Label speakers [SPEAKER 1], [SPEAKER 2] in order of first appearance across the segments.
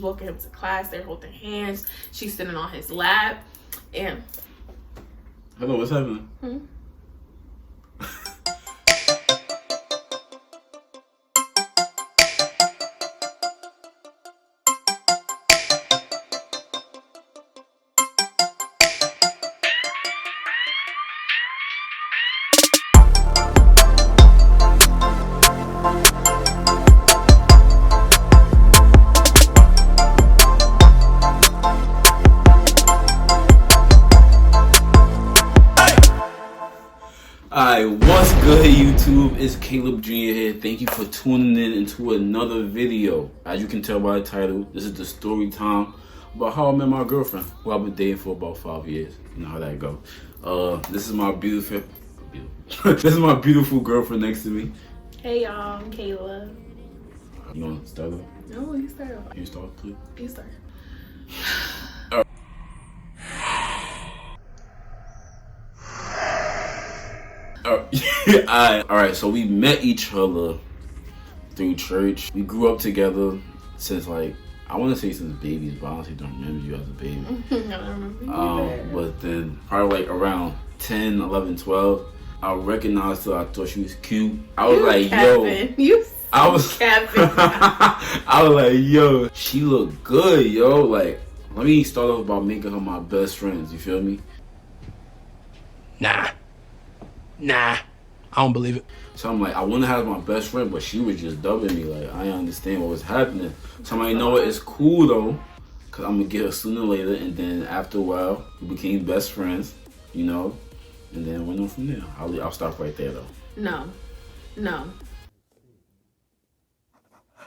[SPEAKER 1] walking him to class, they're holding hands, she's sitting on his lap, and
[SPEAKER 2] hello, what's happening? Alright, what's good YouTube? It's Caleb Jr. here. Thank you for tuning in into another video. As you can tell by the title, this is the story time about how I met my girlfriend, who I've been dating for about 5 years. You know how that go. This is my beautiful this is my beautiful girlfriend next to me.
[SPEAKER 1] hey y'all, I'm Kayla.
[SPEAKER 2] You wanna start off?
[SPEAKER 1] No, you start off.
[SPEAKER 2] You start, please.
[SPEAKER 1] You start.
[SPEAKER 2] Alright, so we met each other through church. We grew up together since, like, I want to say since babies, but I honestly don't remember you as a baby.
[SPEAKER 1] I don't remember you
[SPEAKER 2] But then probably like around 10, 11, 12, I recognized her. I thought she was cute. I was like,
[SPEAKER 1] capping. I was
[SPEAKER 2] like, yo, she look good, yo. Like, let me start off by making her my best friends. You feel me?
[SPEAKER 3] Nah, I don't believe it.
[SPEAKER 2] So I'm like, I want to have my best friend, but she was just dubbing me. Like, I didn't understand what was happening. So I'm like, you know what? It's cool though, cause I'm gonna get her sooner or later. And then after a while, we became best friends, you know. And then went on from there. I'll stop right there though.
[SPEAKER 1] No.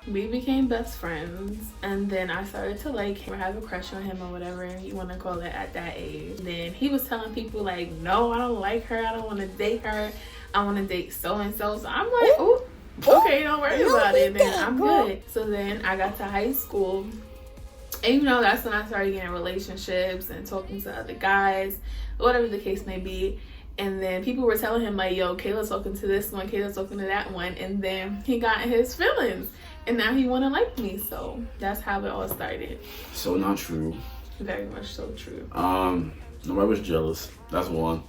[SPEAKER 1] We became best friends, and then I started to like him or have a crush on him or whatever you want to call it at that age. Then he was telling people like, no, I don't like her, I don't want to date her, I want to date so and so. So I'm like, ooh, okay, don't worry about it, then I'm good. So then I got to high school, and you know, that's when I started getting relationships and talking to other guys, whatever the case may be. And then people were telling him like, yo, Kayla's talking to this one, Kayla's talking to that one. And then he got his feelings, and now he wanna like me. So that's how it all started.
[SPEAKER 2] So not true.
[SPEAKER 1] Very much so true.
[SPEAKER 2] Nobody was jealous. That's one.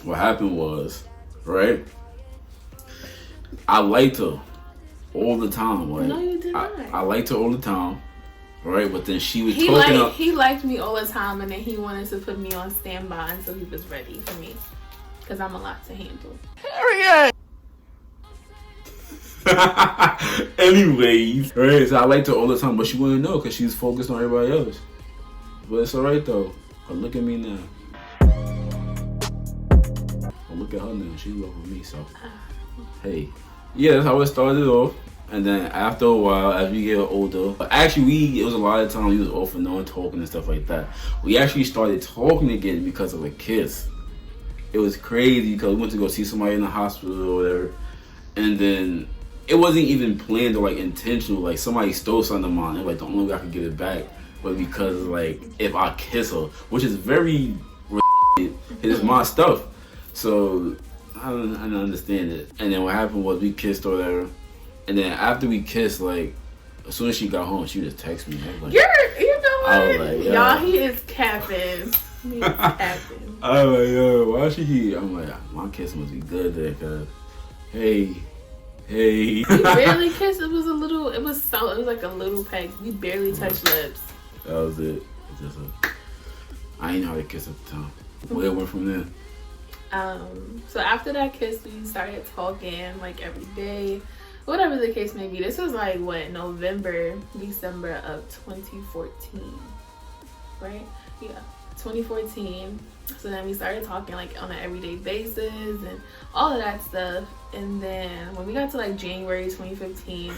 [SPEAKER 2] What happened was, right, I liked her all the time. Like,
[SPEAKER 1] No, you did not.
[SPEAKER 2] I liked her all the time. Right, but then she was
[SPEAKER 1] He
[SPEAKER 2] talking
[SPEAKER 1] liked me all the time, and then he wanted to put me on standby until he was ready for me, because I'm a lot to handle.
[SPEAKER 2] Anyways, right, so I liked her all the time, but she wouldn't know because she was focused on everybody else. But it's alright though. But look at me now. But look at her now. She's loving me, so hey. Yeah, that's how it started off. And then after a while, as we get older, actually it was a lot of times we was off and on talking and stuff like that. We actually started talking again because of a kiss. It was crazy because we went to go see somebody in the hospital or whatever. And then it wasn't even planned or like intentional. Like somebody stole something of mine, and like the only way I could get it back was because like if I kiss her, which is very it's my stuff. So I don't understand it. And then what happened was we kissed or whatever. And then after we kissed, like, as soon as she got home, she just texted me. I was like,
[SPEAKER 1] You know what?
[SPEAKER 2] I was like, yo.
[SPEAKER 1] Y'all, he is capping. He is capping.
[SPEAKER 2] I was like, yo, why is she here? I'm like, my kiss must be good there, cause, hey.
[SPEAKER 1] We barely kissed. It was like a little peck. We barely touched lips.
[SPEAKER 2] That was it. I ain't know how to kiss at the time. Where it went from there.
[SPEAKER 1] So after that kiss, we started talking like every day. Whatever the case may be. This was like what, November, December of 2014, right? Yeah, 2014. So then we started talking like on an everyday basis and all of that stuff. And then when we got to like January 2015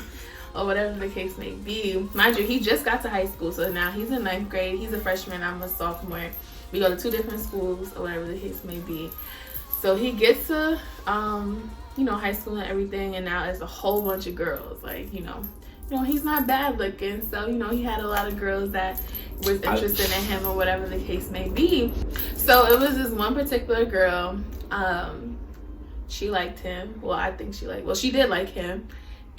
[SPEAKER 1] or whatever the case may be, mind you, he just got to high school. So now he's in 9th grade. He's a freshman. I'm a sophomore. We go to 2 different schools or whatever the case may be. So he gets to, you know, high school and everything, and now it's a whole bunch of girls. Like, you know, he's not bad looking, so you know, he had a lot of girls that was interested in him or whatever the case may be. So it was this one particular girl. She liked him. Well, I think she did like him,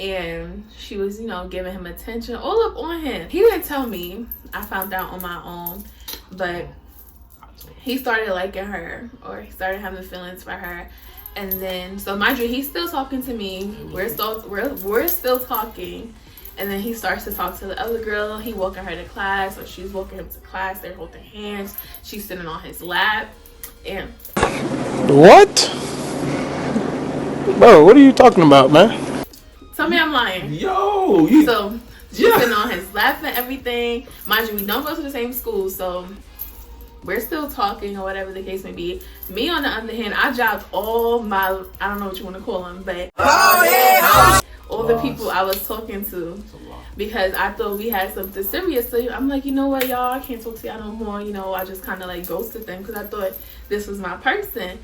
[SPEAKER 1] and she was, you know, giving him attention all up on him. He didn't tell me. I found out on my own, but he started liking her, or he started having feelings for her. And then, so mind you, he's still talking to me. We're still talking. And then he starts to talk to the other girl. He walking her to class, or she's walking him to class. They're holding hands. She's sitting on his lap. And
[SPEAKER 3] What? Bro, what are you talking about, man?
[SPEAKER 1] tell me I'm lying.
[SPEAKER 2] Yo,
[SPEAKER 1] So she's sitting on his lap and everything. Mind you, we don't go to the same school, so we're still talking or whatever the case may be. Me, on the other hand, I dropped all my, I don't know what you want to call them, but all the people I was talking to, because I thought we had something serious. So I'm like, you know what, y'all, I can't talk to y'all no more. You know, I just kind of like ghosted them because I thought this was my person.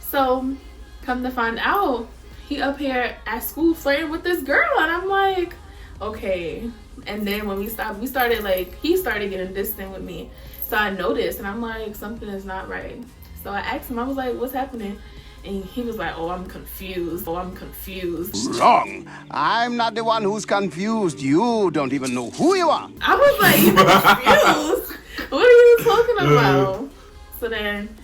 [SPEAKER 1] So come to find out, he up here at school flirting with this girl, and I'm like, okay. And then when we started like, he started getting distant with me. So I noticed, and I'm like, something is not right. So I asked him, I was like, what's happening? And he was like, oh, I'm confused.
[SPEAKER 4] Wrong. I'm not the one who's confused. You don't even know who you are.
[SPEAKER 1] I was like, you confused? What are you talking about? So then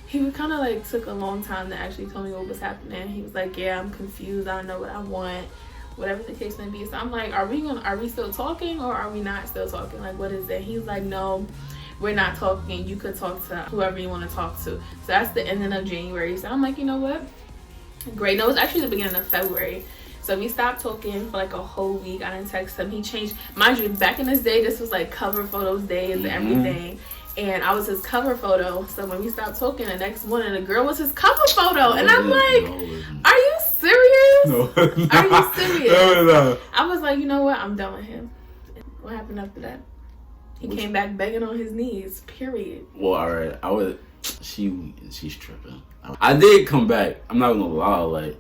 [SPEAKER 1] he kind of like took a long time to actually tell me what was happening. He was like, yeah, I'm confused. I don't know what I want. Whatever the case may be. So I'm like, are we still talking, or are we not still talking? Like, what is it? He's like, no, we're not talking. You could talk to whoever you want to talk to. So that's the ending of January. So I'm like, you know what? Great. No, it was actually the beginning of February. So we stopped talking for like a whole week. I didn't text him. He changed. Mind you, back in this day, this was like cover photos days and everything. And I was his cover photo. So when we stopped talking, the next morning, the girl was his cover photo. And I'm like, are you serious?
[SPEAKER 2] No.
[SPEAKER 1] Are you serious?
[SPEAKER 2] No.
[SPEAKER 1] I was like, you know what? I'm done with him. What happened after that? He came back begging on his knees, period.
[SPEAKER 2] Well, alright. She's tripping. I did come back. I'm not gonna lie, like,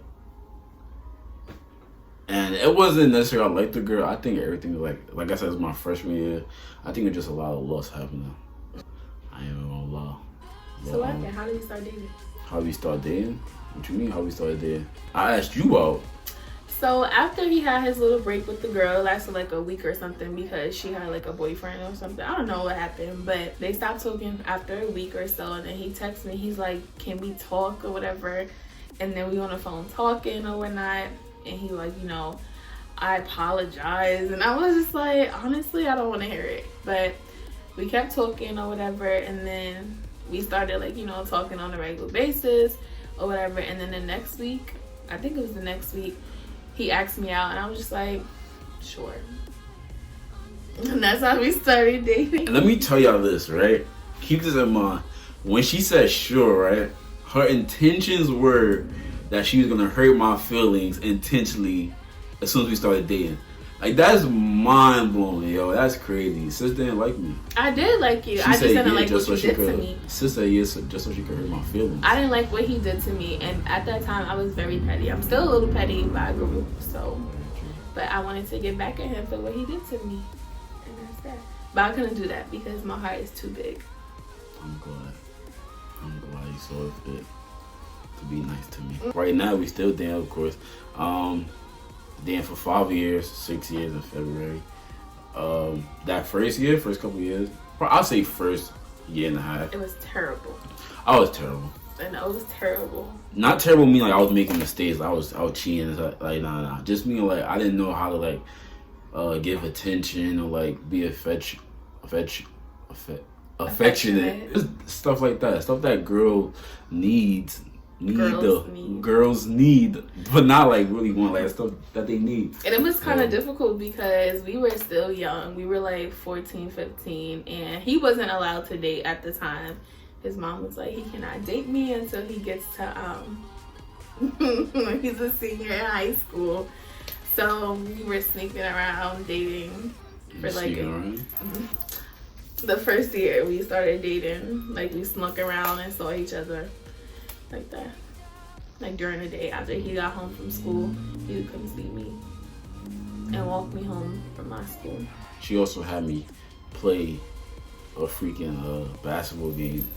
[SPEAKER 2] and it wasn't necessarily I liked the girl. I think everything, like I said, it was my freshman year. I think it's just a lot of loss happening. I ain't even gonna lie. But,
[SPEAKER 1] So what happened? How did you start dating?
[SPEAKER 2] how we start dating? What you mean? How we started dating? I asked you out.
[SPEAKER 1] So after he had his little break with the girl, it lasted like a week or something because she had like a boyfriend or something. I don't know what happened, but they stopped talking after a week or so. And then he texted me. He's like, can we talk or whatever? And then we on the phone talking or whatnot. And he like, you know, I apologize. And I was just like, honestly, I don't want to hear it. But we kept talking or whatever. And then we started like, you know, talking on a regular basis or whatever. And then the next week, I think it was the next week, he asked me out, and I was just like, sure. And that's how we started dating.
[SPEAKER 2] And let me tell y'all this, right? Keep this in mind. When she said sure, right? Her intentions were that she was gonna hurt my feelings intentionally as soon as we started dating. Like, that's mind blowing, yo. That's crazy. Sis didn't like me.
[SPEAKER 1] I did like you.
[SPEAKER 2] She
[SPEAKER 1] I just
[SPEAKER 2] said
[SPEAKER 1] didn't
[SPEAKER 2] yeah,
[SPEAKER 1] like
[SPEAKER 2] just
[SPEAKER 1] what
[SPEAKER 2] so
[SPEAKER 1] you
[SPEAKER 2] she
[SPEAKER 1] did to
[SPEAKER 2] could.
[SPEAKER 1] me.
[SPEAKER 2] Sis said yes, just so she could hurt my feelings.
[SPEAKER 1] I didn't like what he did to me, and at that time I was very petty. I'm still a little petty, but I grew. So, but I wanted to get back at him for what he did to me, and that's that. But I couldn't do that because my heart is too big.
[SPEAKER 2] I'm glad you saw it fit to be nice to me. Right now we still dating, of course. Dating for 5 years, 6 years in February. That first couple years, I'll say first year and a half.
[SPEAKER 1] It was terrible.
[SPEAKER 2] I was terrible.
[SPEAKER 1] And it was terrible.
[SPEAKER 2] Not terrible meaning like I was making mistakes. I was cheating. Like nah. Just meaning like I didn't know how to like give attention or like be affectionate. Stuff like that. Stuff that girls need, but not like really want, like stuff that they need.
[SPEAKER 1] And it was kind of difficult because we were still young. We were like 14, 15, and he wasn't allowed to date at the time. His mom was like, he cannot date me until he gets to he's a senior in high school. So we were sneaking around dating for like the first year we started dating. Like we snuck around and saw each other like that. Like during the day after he got home from school, he would come see me and walk me home from my school.
[SPEAKER 2] She also had me play a freaking basketball game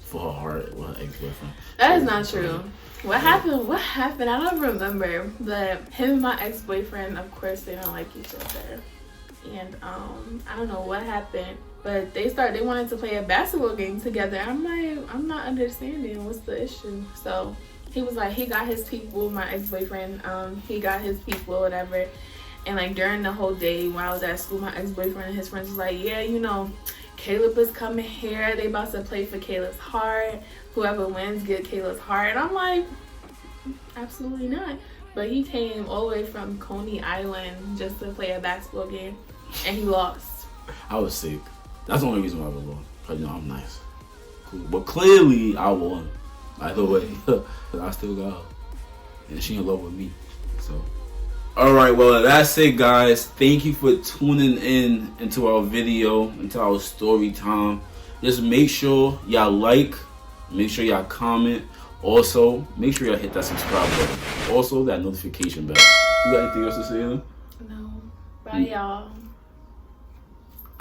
[SPEAKER 2] for her heart with her ex-boyfriend.
[SPEAKER 1] That is not true. What happened? What happened? I don't remember. But him and my ex-boyfriend, of course, they don't like each other. And I don't know what happened. But they wanted to play a basketball game together. I'm like, I'm not understanding. What's the issue? So he was like, he got his people, my ex-boyfriend, he got his people, whatever. And like during the whole day when I was at school, my ex-boyfriend and his friends was like, yeah, you know, Caleb is coming here. They about to play for Caleb's heart. Whoever wins get Caleb's heart. And I'm like, absolutely not. But he came all the way from Coney Island just to play a basketball game, and he lost.
[SPEAKER 2] I was sick. That's the only reason why I won. Because, you know, I'm nice. Cool. But clearly, I won. Either way. I still got her. And she in love with me. So. Alright, well, that's it, guys. Thank you for tuning in into our video, into our story time. Just make sure y'all like. Make sure y'all comment. Also, make sure y'all hit that subscribe button. Also, that notification bell. You got anything else to say, Anna?
[SPEAKER 1] No. Bye, y'all.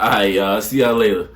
[SPEAKER 2] Alright, y'all. See y'all later.